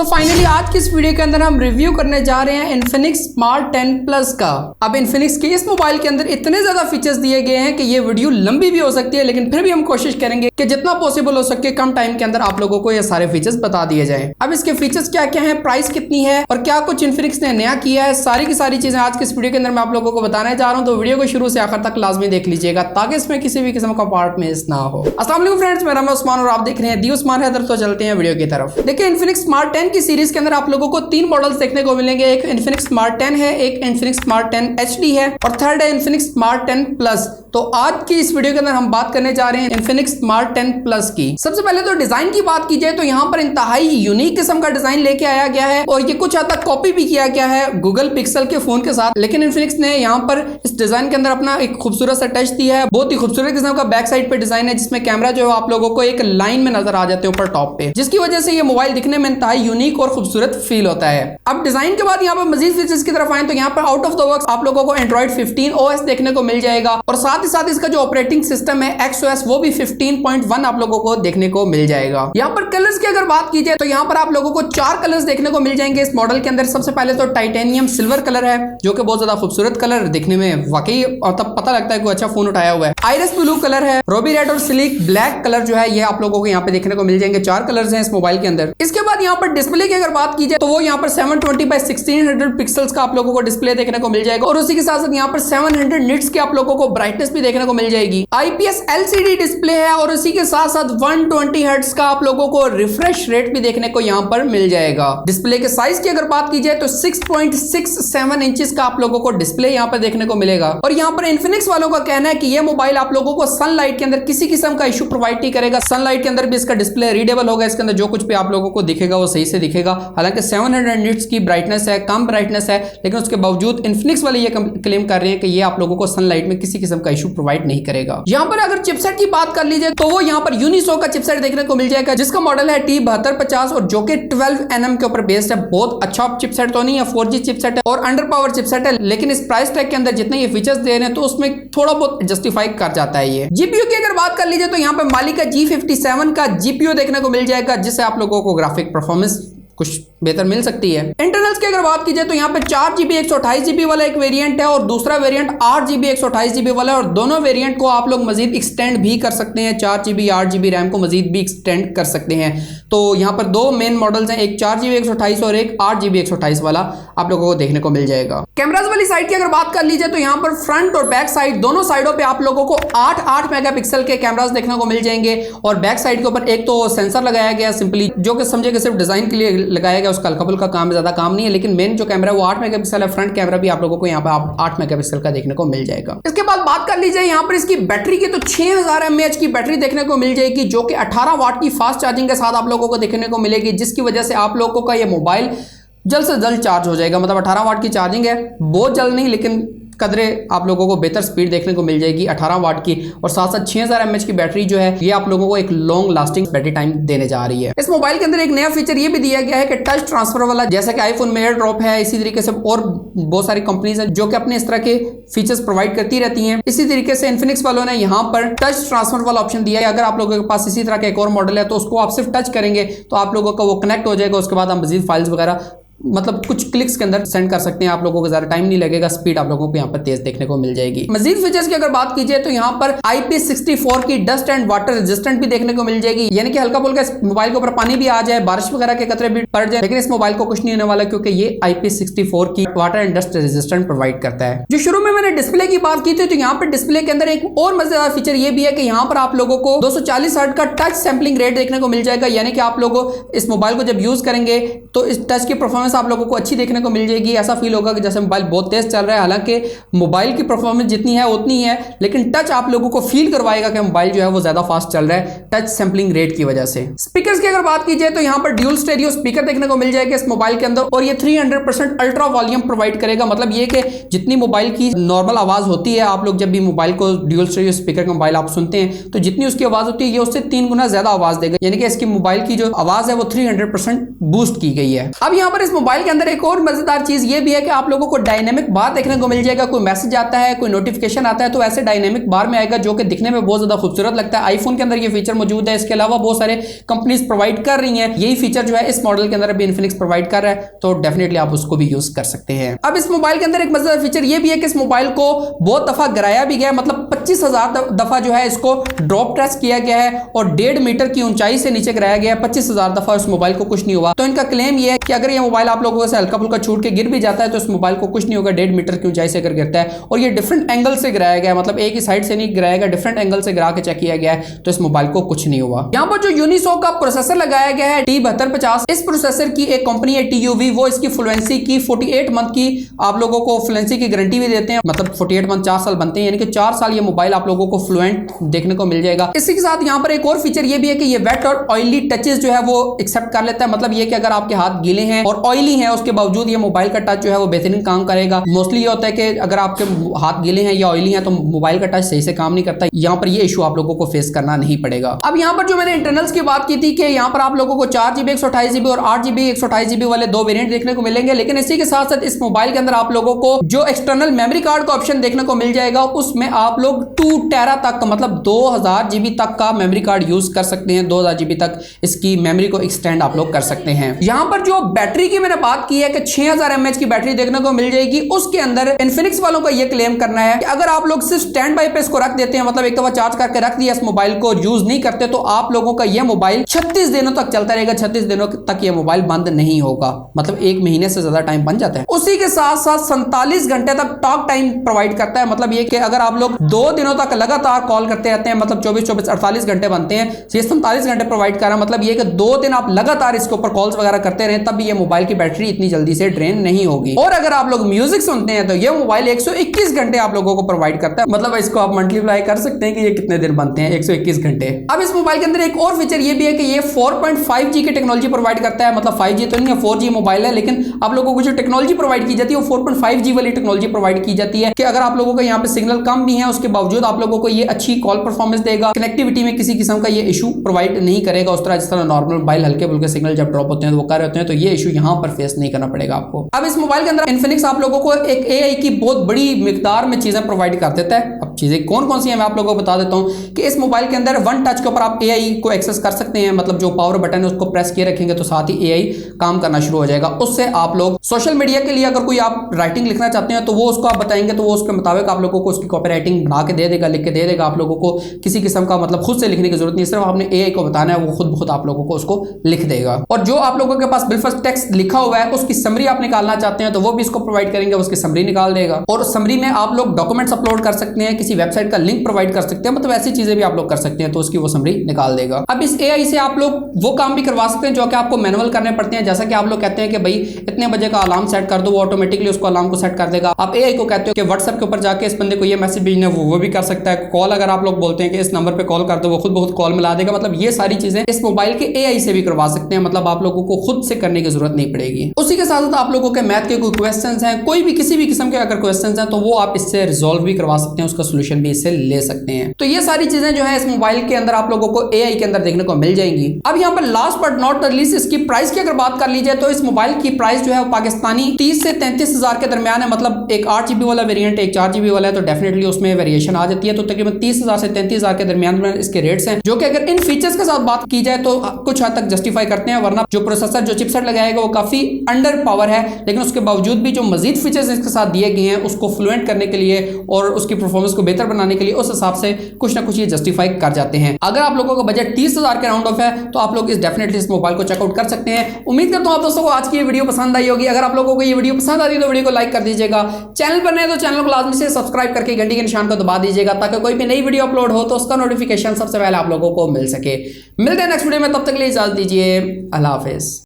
So finally आज की इस वीडियो के अंदर हम रिव्यू करने जा रहे हैं Infinix Smart 10 Plus का। अब Infinix के इस मोबाइल के अंदर इतने ज्यादा फीचर्स दिए गए हैं कि ये वीडियो लंबी भी हो सकती है, लेकिन फिर भी हम कोशिश करेंगे कि जितना पॉसिबल हो सके कम टाइम के अंदर आप लोगों को ये सारे फीचर्स बता दिए जाएं। अब इसके फीचर्स क्या क्या हैं, प्राइस कितनी है और क्या कुछ Infinix ने नया किया है, सारी की सारी चीजें आज की इस वीडियो के अंदर मैं आप लोगों को बताने जा रहा हूँ। तो वीडियो को शुरू से आखिर तक लाजमी देख लीजिएगा ताकि इसमें किसी भी किस्म का पार्ट मिस ना हो। अस्सलाम वालेकुम फ्रेंड्स, मेरा नाम है उस्मान और आप देख रहे हैं दी उस्मान हैदर। तो चलते हैं वीडियो की तरफ। देखिए Infinix Smart 10 की सीरीज के अंदर आप लोगों को तीन मॉडल्स देखने को मिलेंगे। एक Infinix Smart 10 है, एक Infinix Smart 10 HD है और थर्ड है Infinix Smart 10 Plus। तो आज की इस वीडियो के अंदर हम बात करने जा रहे हैं Infinix Smart 10 Plus की। सबसे पहले तो डिजाइन की बात की जाए तो यहाँ पर इंतहाई यूनिक किस्म का डिजाइन लेके आया गया है और ये कुछ हद तक कॉपी भी किया गया है गूगल पिक्सल के फोन के साथ, लेकिन Infinix ने यहाँ पर इस डिजाइन के अंदर अपना एक खूबसूरत सा टच दिया है। बहुत ही खूबसूरत किस्म का बैक साइड पे डिजाइन है जिसमें कैमरा जो है आप लोगों को एक लाइन में नजर आ जाते हैं ऊपर टॉप पे, जिसकी वजह से ये मोबाइल दिखने में इंतहाई यूनिक और खूबसूरत फील होता है। अब डिजाइन के बाद यहाँ पर मजीद फीचर्स की तरफ आए तो यहाँ पर आउट ऑफ द बॉक्स आप लोगों को Android 15 OS देखने को मिल जाएगा और साथ ही साथ इसका जो ऑपरेटिंग सिस्टम है XOS वो भी 15.1 आप लोगों को देखने को मिल जाएगा। यहाँ पर कलर्स की अगर बात की जाए तो यहाँ पर आप लोगों को 4 कलर्स देखने को मिल जाएंगे इस मॉडल के अंदर। सबसे पहले तो टाइटेनियम सिल्वर कलर है जो कि बहुत ज्यादा खूबसूरत कलर दिखने में वाकई और तब पता लगता है कोई अच्छा फोन उठाया हुआ है। आइरिस ब्लू कलर है, रूबी रेड और सिलिक ब्लैक कलर जो है ये आप लोगों को यहाँ पे देखने को मिल जाएंगे। 4 कलर्स हैं इस मोबाइल के अंदर। इसके बाद यहाँ पर डिस्प्ले की अगर बात की जाए तो वो यहाँ पर 720x1600 पिक्सल्स का आप लोगों को डिस्प्ले देखने को मिल जाएगा और उसी के साथ साथ यहाँ पर 700 निट्स की आप लोगों को ब्राइटनेस भी देखने को मिल जाएगी। IPS LCD डिस्प्ले है और उसी के साथ साथ 120 हर्ट्ज का आप लोगों को रिफ्रेश रेट भी देखने को यहाँ पर मिल जाएगा। डिस्प्ले के साइज की अगर बात की जाए तो 6.67 इंचेस का आप लोगों को डिस्प्ले यहाँ पर देखने को मिलेगा और यहाँ पर Infinix वालों का कहना है कि ये मोबाइल आप लोगों को सनलाइट के अंदर किसी किस्म का इशू प्रोवाइड नहीं करेगा। सनलाइट के अंदर भी इसका डिस्प्ले रीडेबल होगा, इसके अंदर जो कुछ भी आप लोगों को दिखेगा वो सही से दिखेगा। हालांकि 700 निट्स की ब्राइटनेस है, कम ब्राइटनेस है, लेकिन उसके बावजूद Infinix वाले ये क्लेम कर रहे हैं कि ये आप लोगों को सनलाइट में किसी किस्म का इशू प्रोवाइड नहीं करेगा। यहाँ पर अगर चिपसेट की बात कर लीजिए तो वो यहाँ पर यूनिसो का चिपसेट देखने को मिल जाएगा जिसका मॉडल है T7250 और जो कि 12 nm के ऊपर बेस्ड है। बहुत अच्छा चिपसेट तो नहीं है, 4G चिपसेट है और अंडर पावर चिपसेट है, लेकिन इस प्राइस टैग के अंदर जितने ये फीचर्स दे रहे हैं तो उसमें थोड़ा बहुत जस्टिफाई कर जाता है ये। जीपीयू की अगर बात कर लीजिए तो यहाँ पर मालिका G57 का जीपीयू देखने को मिल जाएगा जिससे आप लोगों को ग्राफिक परफॉर्मेंस कुछ बेहतर मिल सकती है। इंटरनल्स की अगर बात की जाए तो यहाँ पे 4GB 128GB वाला एक वेरिएंट है और दूसरा वेरिएंट 8GB 128GB वाला है और दोनों वेरिएंट को आप लोग मजीद एक्सटेंड भी कर सकते हैं। 4GB 8GB रैम को मजीद भी एक्सटेंड कर सकते हैं। तो यहाँ पर दो मेन मॉडल्स हैं, एक 4GB 128 और एक 8GB 128 वाला आप लोगों को देखने को मिल जाएगा। कैमराज वाली साइड की अगर बात कर लीजिए तो यहाँ पर फ्रंट और बैक साइड दोनों साइडों पे आप लोगों को 8 मेगापिक्सल के कैमराज देखने को मिल जाएंगे और बैक साइड के ऊपर एक तो सेंसर लगाया गया सिंपली जो कि समझे कि सिर्फ डिजाइन के लिए लगाया गया, उसका हल्का का काम ज्यादा काम नहीं है, लेकिन मेन जो कैमरा है वो 8 मेगापिक्सल है। फ्रंट कैमरा भी आप लोगों को यहाँ पर 8 मेगापिक्सल का देखने को मिल जाएगा। इसके बाद बात कर लीजिए यहाँ पर इसकी बैटरी की तो 6000 mAh की बैटरी देखने को मिल जाएगी जो कि 18 वाट की फास्ट चार्जिंग के साथ आप लोगों को देखने को मिलेगी, जिसकी वजह से आप लोगों का ये मोबाइल जल्द से जल्द चार्ज हो जाएगा। मतलब 18 वाट की चार्जिंग है, बहुत जल्द नहीं लेकिन कदरे आप लोगों को बेहतर स्पीड देखने को मिल जाएगी 18 वाट की और साथ साथ 6000 mAh की बैटरी जो है ये आप लोगों को एक लॉन्ग लास्टिंग बैटरी टाइम देने जा रही है। इस मोबाइल के अंदर एक नया फीचर ये भी दिया गया है कि टच ट्रांसफर वाला, जैसा कि आईफोन में एयर ड्रॉप है, इसी तरीके से और बहुत सारी कंपनीज है जो कि अपने इस तरह के फीचर्स प्रोवाइड करती रहती हैं। इसी तरीके से Infinix वालों ने यहाँ पर टच ट्रांसफर वाला ऑप्शन दिया है। अगर आप लोगों के पास इसी तरह का एक और मॉडल है तो उसको आप सिर्फ टच करेंगे तो आप लोगों का वो कनेक्ट हो जाएगा। उसके बाद आप मजीद फाइल्स वगैरह मतलब कुछ क्लिक्स के अंदर सेंड कर सकते हैं, आप लोगों को ज्यादा टाइम नहीं लगेगा, स्पीड आप लोगों को यहाँ पर तेज देखने को मिल जाएगी। मजीद फीचर्स की अगर बात की जाए तो यहाँ पर IP64 की डस्ट एंड वाटर रेजिस्टेंट भी देखने को मिल जाएगी, यानी कि हल्का फुल्का इस मोबाइल के ऊपर पानी भी आ जाए, बारिश वगैरह के कतरे भी पड़ जाए, लेकिन इस मोबाइल को कुछ नहीं होने वाला क्योंकि ये IP64 की water and dust resistant provide करता है। जो शुरू में मैंने डिस्प्ले की बात की थी तो यहाँ पर डिस्प्ले के अंदर एक और मजेदार फीचर ये भी है कि यहाँ पर आप लोगों को 240 हर्ट्ज का टच सैंपलिंग रेट देखने को मिल जाएगा, यानी कि आप लोगों इस मोबाइल को जब यूज करेंगे तो इस टच की परफॉर्मेंस आप लोगों को अच्छी देखने को मिल जाएगी। ऐसा फील होगा कि जैसे मोबाइल बहुत तेज चल रहा है, हालांकि मोबाइल की परफॉर्मेंस जितनी है उतनी है, लेकिन टच आप लोगों को फील करवाएगा कि मोबाइल जो है वो ज्यादा फास्ट चल रहा है टच सैंपलिंग रेट की वजह से। स्पीकर्स की अगर बात की जाए तो यहाँ पर ड्यूल स्टेरियो स्पीकर देखने को मिल जाएगा इस मोबाइल के अंदर और ये 300% अल्ट्रा वॉल्यूम प्रोवाइड करेगा। मतलब ये कि जितनी मोबाइल की नॉर्मल आवाज होती है, आप लोग जब भी मोबाइल को ड्यूल स्टेरियो स्पीकर का मोबाइल आप सुनते हैं तो जितनी उसकी आवाज होती है ये उससे 3 गुना ज्यादा आवाज देगा, यानी कि इसकी मोबाइल की जो आवाज है वो 300% बूस्ट की गई है। अब यहाँ पर इस मोबाइल के अंदर एक और मजेदार चीज ये भी है कि आप लोगों को डायनेमिक बार देखने को मिल जाएगा। कोई मैसेज आता है, कोई नोटिफिकेशन आता है तो ऐसे डायनेमिक बार में आएगा, जो कि दिखने में बहुत ज्यादा खूबसूरत लगता है। आईफोन के अंदर ये फीचर मौजूद है। इसके अलावा बहुत सारे कंपनीज प्रोवाइड कर रही हैं। यही फीचर जो है इस मॉडल के अंदर अभी इन्फिनिक्स प्रोवाइड कर रहा है, तो डेफिनेटली आप उसको भी यूज कर सकते हैं। अब इस मोबाइल के अंदर एक मजेदार फीचर ये भी है कि इस मोबाइल को बहुत दफा गिराया भी गया, मतलब 25,000 दफा जो है इसको ड्रॉप टेस्ट किया गया है और 1.5 मीटर की ऊंचाई से नीचे गिराया गया है। 25,000 दफा उस मोबाइल को कुछ नहीं हुआ। तो इनका क्लेम ये है कि अगर ये मोबाइल आप लोगों से हल्का फुल्का छूट के गिर भी जाता है तो इस मोबाइल को कुछ नहीं होगा 1.5 मीटर की ऊंचाई से अगर गिरता है। और ये डिफरेंट एंगल से गिराया गया है, मतलब एक ही साइड से नहीं गिराया गया, डिफरेंट एंगल से गिरा के चेक किया गया है, तो इस मोबाइल को कुछ नहीं हुआ। यहाँ पर जो यूनिसॉक का प्रोसेसर लगाया गया है T7250, इस प्रोसेसर की एक कंपनी है TUV, वो इसकी फ्लुएंसी की 48 मंथ की आप लोगों को फ्लुएंसी की गारंटी भी देते हैं। मतलब 48 मंथ 4 साल बनते हैं, यानी कि 4 साल ये मोबाइल आप लोगों को फ्लुएंट देखने को मिल जाएगा। इसी के साथ यहाँ पर एक और फीचर ये भी है कि ये वेट और ऑयली टचेस जो है वो एक्सेप्ट कर लेता है। मतलब ये कि अगर आपके हाथ गीले हैं और ऑयली हैं उसके बावजूद ये मोबाइल का टच जो है वो बेहतरीन काम करेगा। मोस्टली ये होता है कि अगर आपके हाथ गीले हैं या ऑयली हैं तो मोबाइल का टच सही से काम नहीं करता। यहाँ पर ये इशू आप लोगों को फेस करना नहीं पड़ेगा। अब यहाँ पर जो मैंने इंटरनल्स की बात की थी कि यहाँ पर आप लोगों को 4GB 128GB और 8GB 128GB वाले दो वेरिएंट देखने को मिलेंगे, लेकिन इसी के साथ साथ इस मोबाइल के अंदर आप लोगों को जो एक्सटर्नल मेमोरी कार्ड का ऑप्शन देखने को मिल जाएगा, उसमें आप लोग 2 टेरा तक मतलब 2000GB तक का मेमोरी कार्ड यूज कर सकते हैं। 2000GB तक इसकी मेमोरी को एक्सटेंड आप लोग कर सकते हैं। यहाँ पर जो बैटरी की मैंने बात की है कि 6000 mAh की बैटरी देखने को मिल जाएगी। उसके अंदर इन्फिनिक्स वालों का यह क्लेम करना है कि अगर आप लोग सिर्फ स्टैंड बाई पे इसको रख देते हैं, मतलब एक दफा चार्ज करके रख दिया इस मोबाइल को, यूज नहीं करते, तो आप लोगों का यह मोबाइल 36 दिनों तक चलता रहेगा। 36 दिनों तक यह मोबाइल बंद नहीं होगा, मतलब 1 महीने से ज्यादा टाइम बन जाता है। उसी के साथ साथ 47 घंटे तक टॉक टाइम प्रोवाइड करता है। मतलब ये कि अगर आप लोग 2 दिनों तक लगातार कॉल करते रहते हैं, मतलब 24 48 घंटे बनते हैं, ये 47 घंटे प्रोवाइड कर रहा है। मतलब ये कि 2 दिन आप लगातार इसके ऊपर कॉल्स वगैरह करते रहे, तब भी ये मोबाइल की बैटरी इतनी जल्दी से ड्रेन नहीं होगी। और अगर आप लोग म्यूजिक सुनते हैं तो ये मोबाइल 121 घंटे आप लोगों को प्रोवाइड करता है। मतलब इसको आप मल्टीप्लाई कर सकते हैं कि ये कितने दिन बनते हैं, 121 घंटे। अब इस मोबाइल के अंदर एक और फीचर ये भी है कि ये 4.5G की टेक्नोलॉजी प्रोवाइड करता है। मतलब 5G तो नहीं है, 4G मोबाइल है, लेकिन आप लोगों को जो टेक्नोलॉजी प्रोवाइड की जाती है वो 4.5G वाली टेक्नोलॉजी प्रोवाइड की जाती है कि अगर आप लोगों को यहाँ पे सिग्नल कम भी है उसके बावजूद आप लोगों को ये अच्छी कॉल परफॉर्मेंस देगा। कनेक्टिविटी में किसी किस्म का ये इशू प्रोवाइड नहीं करेगा उस तरह जिस तरह नॉर्मल मोबाइल हल्के फुल्के सिग्नल जब ड्रॉप होते हैं तो वो कर रहे होते हैं, तो ये इशू यहाँ पर फेस नहीं करना पड़ेगा आपको। अब इस मोबाइल के अंदर इन्फिनिक्स आप लोगों को एक AI की बहुत बड़ी मिकदार में चीजें प्रोवाइड कर देता है। अब चीजें कौन कौन सी हैं मैं आप लोगों को बता देता हूँ कि इस मोबाइल के अंदर वन टच के ऊपर आप AI को एक्सेस कर सकते हैं। मतलब जो पावर बटन है उसको प्रेस किए रखेंगे तो साथ ही AI काम करना शुरू हो जाएगा। उससे आप लोग सोशल मीडिया के लिए अगर कोई आप राइटिंग लिखना चाहते हैं तो वो उसको आप बताएंगे तो वो उसके मुताबिक आप लोगों को उसकी कॉपी राइटिंग बना के दे देगा, लिख के दे देगा। आप लोगों को किसी किस्म का मतलब खुद से लिखने की जरूरत नहीं, सिर्फ आपने AI को बताना है, वो खुद बहुत आप लोगों को उसको लिख देगा। और जो आप लोगों के पास बिल्कुल टेक्स्ट लिखा हुआ है उसकी समरी आप निकालना चाहते हैं तो वो भी इसको प्रोवाइड करेंगे, उसकी समरी निकाल देगा। और समरी में आप लोग डॉक्यूमेंट्स अपलोड कर सकते हैं, किसी वेबसाइट का लिंक प्रोवाइड कर सकते हैं, मतलब ऐसी चीजें भी आप लोग कर सकते हैं, तो उसकी वो समरी निकाल देगा। अब इस AI से आप लोग वो काम भी करवा सकते हैं जो कि आपको मैनुअल करने पड़ते हैं। जैसा कि आप लोग कहते हैं कि भाई इतने बजे का अलार्म सेट कर दो, वो ऑटोमेटिकली उसको अलार्म को सेट कर देगा। आप AI को कहते हो कि व्हाट्सएप के ऊपर जाके इस बंदे को ये मैसेज भेजना, वो भी कर सकता है। कॉल अगर आप लोग बोलते हैं कि इस नंबर पे कॉल कर दो, वो खुद बहुत कॉल मिला देगा। मतलब ये सारी चीजें इस मोबाइल के AI से भी करवा सकते हैं, मतलब आप लोगों को खुद से करने की जरूरत नहीं पड़ेगी। उसी के साथ साथ आप लोगों के मैथ के कोई क्वेश्चंस हैं, कोई भी किसी भी किस्म के अगर क्वेश्चंस हैं तो वो आप इससे रिजॉल्व भी करवा सकते हैं, उसका सोल्यूशन भी इससे ले सकते हैं। तो ये सारी चीजें जो है इस मोबाइल के अंदर आप लोगों को AI के अंदर देखने को मिल जाएंगी। अब यहाँ पर लास्ट बट नॉट लीस्ट इसकी प्राइस की अगर बात कर लीजिए तो इस मोबाइल की प्राइस जो है वो पाकिस्तानी 30 से 33 हजार के दरमियान है। मतलब एक 8GB वाला वेरिएंट, एक 4GB वाला है, तो डेफिनेटली उसमें वेरिएशन आ जाती है। तो तकरीबन 30,000 से 33,000 के दरमियान में इसके रेट्स हैं, जो कि अगर इन फीचर्स के साथ बात की जाए तो कुछ हद तक जस्टिफाई करते हैं। वरना जो प्रोसेसर जो चिपसेट लगाएगा वो काफी अंडर पावर है, लेकिन उसके बावजूद भी जो मजीद फीचर्स इसके साथ दिए गए हैं उसको फ्लुएंट करने के लिए और उसकी परफॉर्मेंस को बेहतर बनाने के लिए उस हिसाब से कुछ ना कुछ ये जस्टिफाई कर जाते हैं। अगर आप लोगों का बजट 30,000 के राउंड ऑफ है तो आप लोग इस डेफिनेटली इस मोबाइल को चेकआउट कर सकते हैं। उम्मीद करता हूं आप दोस्तों को आज की ये वीडियो पसंद आई होगी। अगर आप लोगों को ये वीडियो पसंद आई तो वीडियो को लाइक कर दीजिएगा। चैनल पर नए तो चैनल को लाजमी से सब्सक्राइब करके घंटी के निशान को दबा दीजिएगा ताकि कोई भी नई वीडियो अपलोड हो तो उसका नोटिफिकेशन सबसे पहले आप लोगों को मिल सके। मिलते हैं नेक्स्ट वीडियो में, तब तक के लिए इजाजत दीजिए। अल्लाह हाफिज।